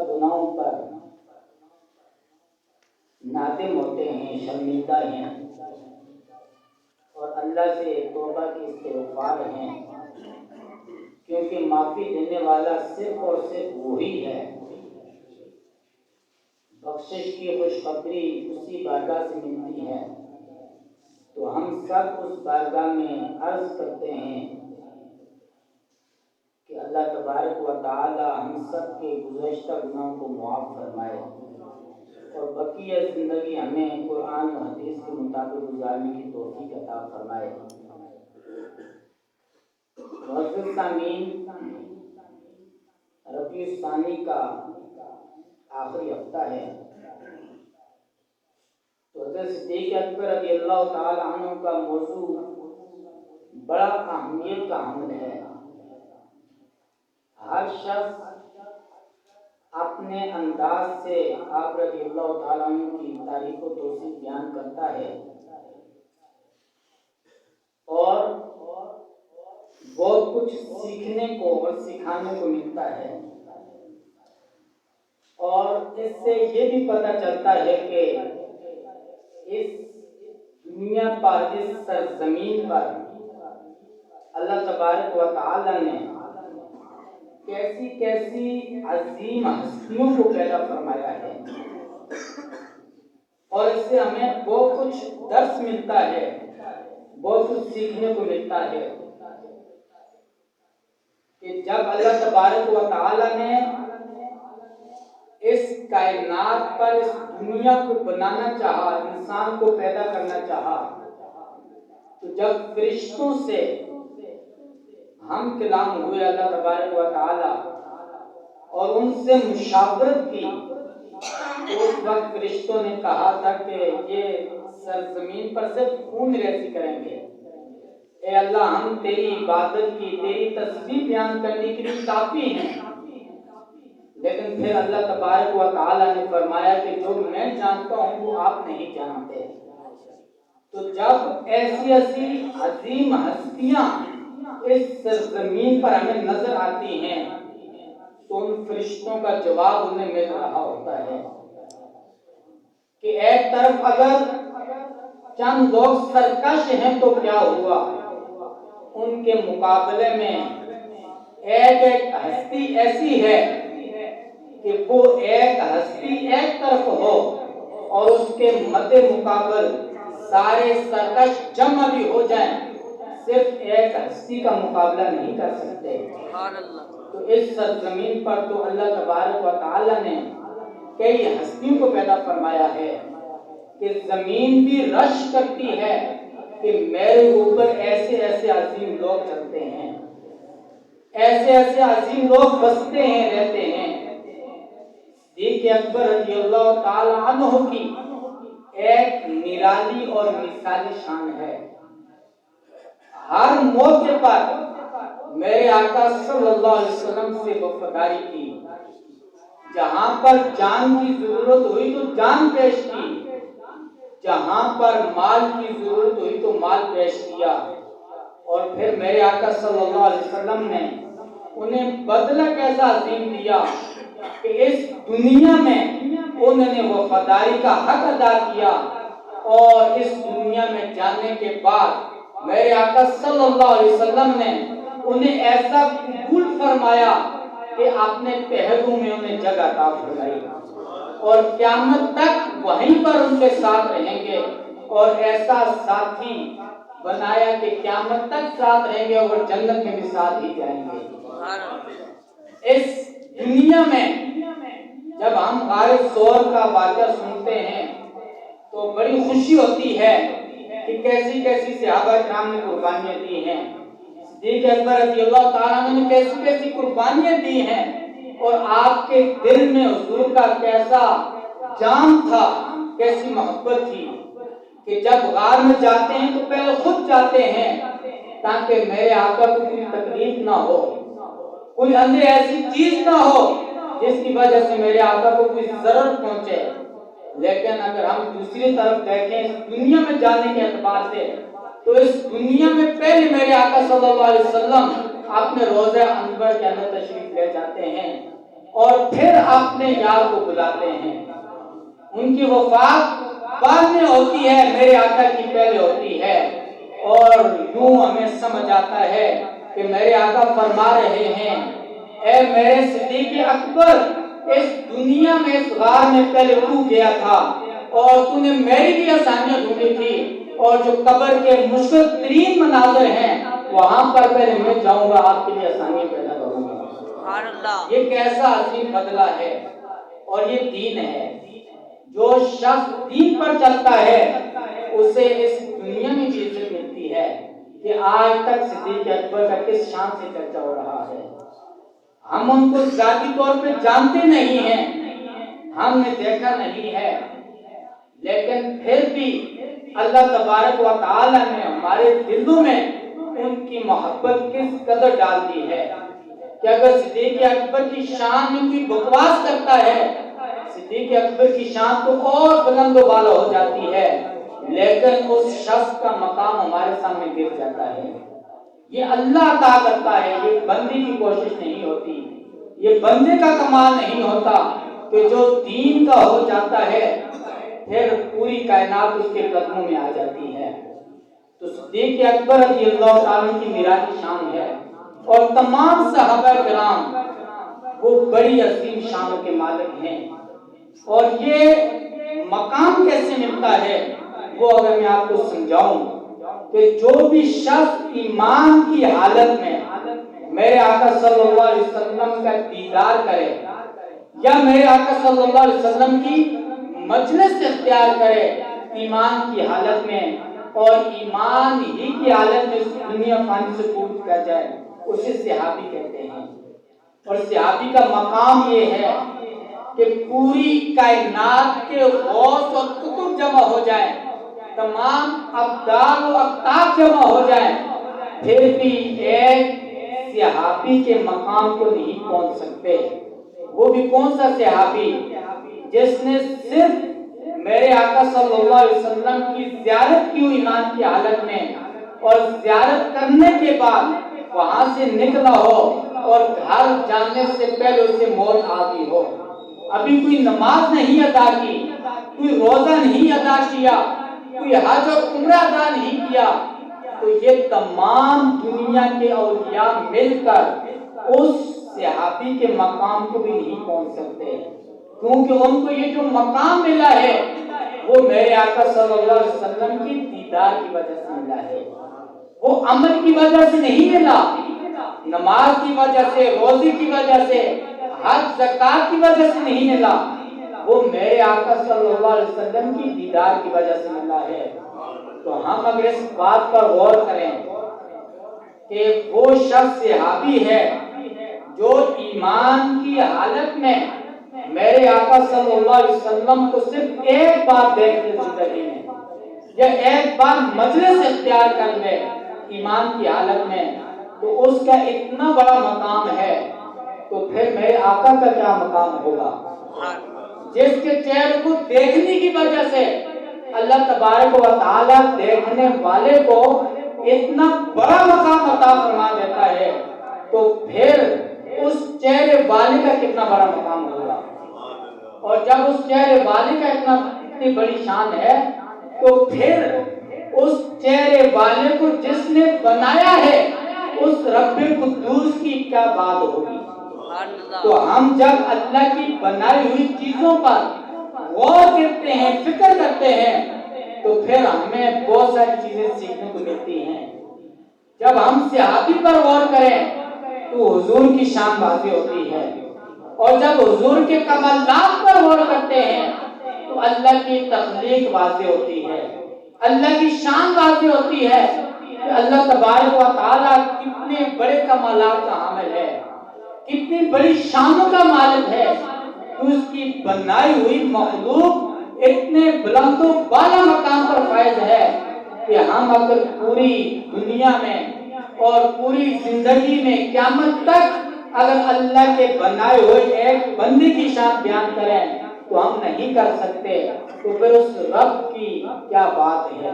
گناہوں پر نادم ہوتے ہیں، شرمندہ ہیں اور اللہ سے توبہ کی استغفار ہیں، کیونکہ معافی دینے والا صرف اور صرف وہی ہے۔ بخشش کی خوشخبری اسی بارگاہ سے ملتی ہے، تو ہم سب اس بارگاہ میں عرض کرتے ہیں کہ اللہ تبارک و تعالی ہم سب کے گزشتہ گناہوں کو معاف فرمائے اور بقیہ زندگی ہمیں قرآن و حدیث کے مطابق گزارنے کی توفیق عطا فرمائے۔ معزز سامعین، ربیع الثانی کا آخری ہفتہ ہے، تو حضرت صدیق اکبر رضی اللہ تعالی عنہ کا موضوع بڑا اہمیت کا حامل ہے۔ ہر شخص اپنے انداز سے آپ رضی اللہ تعالیٰ عنہ کی تعریف و توصیف بیان کرتا ہے اور بہت کچھ سیکھنے کو اور سکھانے کو ملتا ہے، اور اس سے یہ بھی پتہ چلتا ہے کہ اس دنیا پر، اس سرزمین پر اللہ تبارک و تعالیٰ نے کیسی کیسی عظیم ہستیوں کو پیدا فرمایا ہے، اور اس سے ہمیں بہت کچھ درس ملتا ہے، بہت کچھ سیکھنے کو ملتا ہے کہ جب اللہ تبارک و تعالیٰ نے اس کائنات پر اس دنیا کو بنانا چاہا، انسان کو پیدا کرنا چاہا، تو جب فرشتوں سے ہم کلام ہوئے اللہ تبارک و تعالی اور ان سے مشاورت کی، تو اس وقت فرشتوں نے کہا تھا کہ یہ سرزمین پر صرف خون ریزی کریں گے، اے اللہ ہم تیری عبادت کی، تیری تسبیح بیان کرنے کے لیے کافی ہیں، لیکن پھر اللہ تبارک و تعالی نے فرمایا کہ جو میں جانتا ہوں وہ آپ نہیں جانتے۔ تو جب ایسی ایسی عظیم ہستیاں اس سرزمین پر ہمیں نظر آتی ہیں تو ان فرشتوں کا جواب انہیں مل رہا ہوتا ہے کہ ایک طرف اگر چند لوگ سرکش ہیں تو کیا ہوا، ان کے مقابلے میں ایک ایک ہستی ایسی ہے کہ وہ ایک ہستی ایک طرف ہو اور اس کے مد مقابل سارے سرکش جمع بھی ہو جائیں، صرف ایک ہستی کا مقابلہ نہیں کر سکتے۔ تو اس سرزمین پر تو اللہ تبارک و تعالی نے کئی ہستیوں کو پیدا فرمایا ہے کہ زمین بھی رش کرتی ہے کہ میرے اوپر ایسے ایسے عظیم لوگ چلتے ہیں، ایسے ایسے عظیم لوگ بستے ہیں، رہتے ہیں۔ صدیق اکبر رضی اللہ تعالی عنہ کی ایک نرالی اور مثالی شان ہے، ہر موقع پر میرے آقا صلی اللہ علیہ وسلم سے وفاداری کی، جہاں پر جان کی ضرورت ہوئی تو جان پیش کی، جہاں پر مال کی ضرورت ہوئی تو مال پیش کیا، اور پھر میرے آقا صلی اللہ علیہ وسلم نے انہیں بدلہ کیسا عظیم دیا کہ اس دنیا میں انہوں نے وفاداری کا حق ادا کیا، اور اس دنیا میں جانے کے بعد میرے آقا صلی اللہ علیہ وسلم نے انہیں ایسا قبول فرمایا کہ اپنے پہلو میں انہیں جگہ عطا فرمائی، اور قیامت تک وہیں پر ان کے ساتھ رہیں گے، اور ایسا ساتھی بنایا کہ قیامت تک ساتھ رہیں گے اور جنت میں بھی ساتھ ہی جائیں گے۔ اس دنیا میں جب ہم غار ثور کا واقعہ سنتے ہیں تو بڑی خوشی ہوتی ہے کہ کیسی کیسی صحابہ کرام نے قربانیاں دی ہیں، صدیق اکبر رضی اللہ تعالیٰ عنہ نے کیسی کیسی قربانیاں دی ہیں، اور آپ کے دل میں حضور کا کیسا جام تھا، کیسی محبت تھی کہ جب غار میں جاتے ہیں تو پہلے خود جاتے ہیں تاکہ میرے آقا کو کوئی تکلیف نہ ہو، کوئی اندر ایسی چیز نہ ہو جس کی وجہ سے میرے آقا کو کوئی ضرر پہنچے۔ لیکن اگر ہم دوسری طرف دیکھیں اس دنیا میں جانے کے اعتبار سے، تو اس دنیا میں پہلے میرے آقا صلی اللہ علیہ وسلم اپنے روضہ انور کے اندر تشریف لے جاتے ہیں، اور پھر اپنے یار کو بلاتے ہیں. ان کی وفات بعد میں ہوتی ہے، میرے آقا کی پہلے ہوتی ہے. اور یوں ہمیں سمجھ آتا ہے کہ میرے آقا فرما رہے ہیں، اے میرے صدیق اکبر، اس دنیا میں اس غار میں پہلے تو گیا تھا اور تو نے میری بھی آسانیاں ڈھونڈی تھی، اور جو قبر کے مشکل ترین مناظر ہیں وہاں پر پہلے میں جاؤں گا، آپ کے لیے آسانیاں پیدا کروں گا. یہ کیسا عظیم بدلہ ہے، اور یہ دین ہے. جو شخص دین پر چلتا ہے اسے اس دنیا میں بھی عزت ملتی ہے. کہ آج تک صدیق اکبر کا کس شان سے چرچا ہو رہا ہے. ہم ان کو ذاتی طور پہ جانتے نہیں ہیں، ہم نے دیکھا نہیں ہے، لیکن پھر بھی اللہ تبارک و تعالی نے ہمارے دلوں میں ان کی محبت کس قدر ڈال دی ہے کہ اگر صدیق اکبر کی شان میں کوئی بکواس کرتا ہے، صدیق اکبر کی شان تو اور بلند و بالا ہو جاتی ہے، لیکن اس شخص کا مقام ہمارے سامنے گر جاتا ہے. یہ اللہ عطا کرتا ہے، یہ بندے کی کوشش نہیں ہوتی، یہ بندے کا کمال نہیں ہوتا. کہ جو دین کا ہو جاتا ہے پھر پوری کائنات اس کے قدموں میں آ جاتی ہے. تو صدیق اکبر رضی اللہ تعالیٰ کی نرالی شان ہے، اور تمام صحابہ کرام وہ بڑی عظیم شان کے مالک ہیں. اور یہ مقام کیسے ملتا ہے وہ اگر میں آپ کو سمجھاؤں کہ جو بھی شخص ایمان کی حالت میں میرے آقا صلی اللہ علیہ وسلم کا دیدار کرے، یا میرے آقا صلی اللہ علیہ وسلم کی مجلس اختیار کرے ایمان کی حالت میں، اور ایمان ہی کی حالت میں اس دنیا فانی سے کوچ کر جائے، اسے صحابی کہتے ہیں. اور صحابی کا مقام یہ ہے کہ پوری کائنات کے غوث اور قطب جمع ہو جائیں، تمام ابدال و اقطاب جمع ہو جائیں، پھر بھی ایک صحابی کے مقام کو نہیں پہنچ سکتے. وہ بھی کون سا صحابی؟ جس نے صرف میرے آقا صلی اللہ علیہ وسلم کی زیارت کی ایمان کی حالت میں، اور زیارت کرنے کے بعد وہاں سے نکلا ہو اور گھر جانے سے پہلے اسے موت آ گئی ہو، ابھی کوئی نماز نہیں ادا کی، کوئی روزہ نہیں ادا کیا، کوئی حج اور عمرہ ادا نہیں کیا، تو یہ تمام دنیا کے اولیاء مل کر اس صحابی کے مقام کو بھی نہیں پہنچ سکتے، کیونکہ ان کو یہ جو مقام ملا ہے وہ میرے آقا صلی اللہ علیہ وسلم کی دیدار کی وجہ سے ملا ہے. وہ عمل کی وجہ سے نہیں ملا، نماز کی وجہ سے، روزے کی وجہ سے، حج زکات کی وجہ سے نہیں ملا، وہ میرے آقا صلی اللہ علیہ وسلم کی دیدار کی وجہ سے ملا ہے. تو ہم اگر اس بات پر غور کریں کہ وہ شخص صحابی ہے جو ایمان کی حالت میں میرے آقا صلی اللہ علیہ وسلم کو صرف ایک بار دیکھ لے زندگی میں، یا ایک بار مجلس اختیار کر لے ایمان کی حالت میں، تو اس کا اتنا بڑا مقام ہے، تو پھر میرے آقا کا کیا مقام ہوگا، جس کے چہرے کو دیکھنے کی وجہ سے اللہ تبارک و تعالی دیکھنے والے کو اتنا بڑا مقام عطا فرما دیتا ہے، تو پھر اس چہرے والے کا کتنا بڑا مقام ہوگا. اور جب اس چہرے والے کا اتنی بڑی شان ہے، تو پھر اس چہرے والے کو جس نے بنایا ہے اس رب قدوس کی کیا بات ہوگی. تو ہم جب اللہ کی بنائی ہوئی چیزوں پر غور کرتے ہیں، فکر کرتے ہیں، تو پھر ہمیں بہت ساری چیزیں سیکھنے کو ملتی ہیں. جب ہم صحابی پر غور کریں تو حضور کی شان واضح ہوتی ہے، اور جب حضور کے کمالات پر غور کرتے ہیں تو اللہ کی تخلیق واضح ہوتی ہے، اللہ کی شان واضح ہوتی ہے کہ اللہ تبارک و تعالیٰ کتنے بڑے کمالات کا حامل ہے، کتنی بڑی شانوں کا مالک ہے. تو اس کی بنائی ہوئی مخلوق اتنے بلند و بالا مقام پر فائز ہے کہ ہم اگر پوری دنیا میں اور پوری زندگی میں قیامت تک اگر اللہ کے بنائے ہوئے ایک بندے کی شان بیان کریں تو ہم نہیں کر سکتے. تو پھر اس رب کی کیا بات ہے،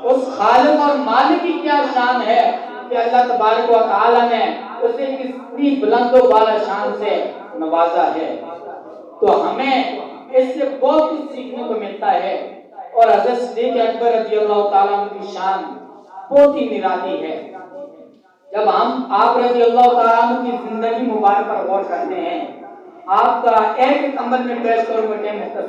اس خالق اور مالک کی کیا شان ہے کہ اللہ تبارک و تعالی نے اسے کتنی بلند و بالا شان سے نوازا ہے۔ تو ہمیں اس سے بہت کچھ سیکھنے کو ملتا ہے، اور حضرت صدیق اکبر رضی اللہ تعالیٰ عنہ کی شان بہت ہی نرالی ہے۔ جب ہم آپ رضی اللہ تعالیٰ عنہ کی زندگی مبارک پر غور کرتے ہیں، آپ کا ایک عمل میں پیش کروں گا کہ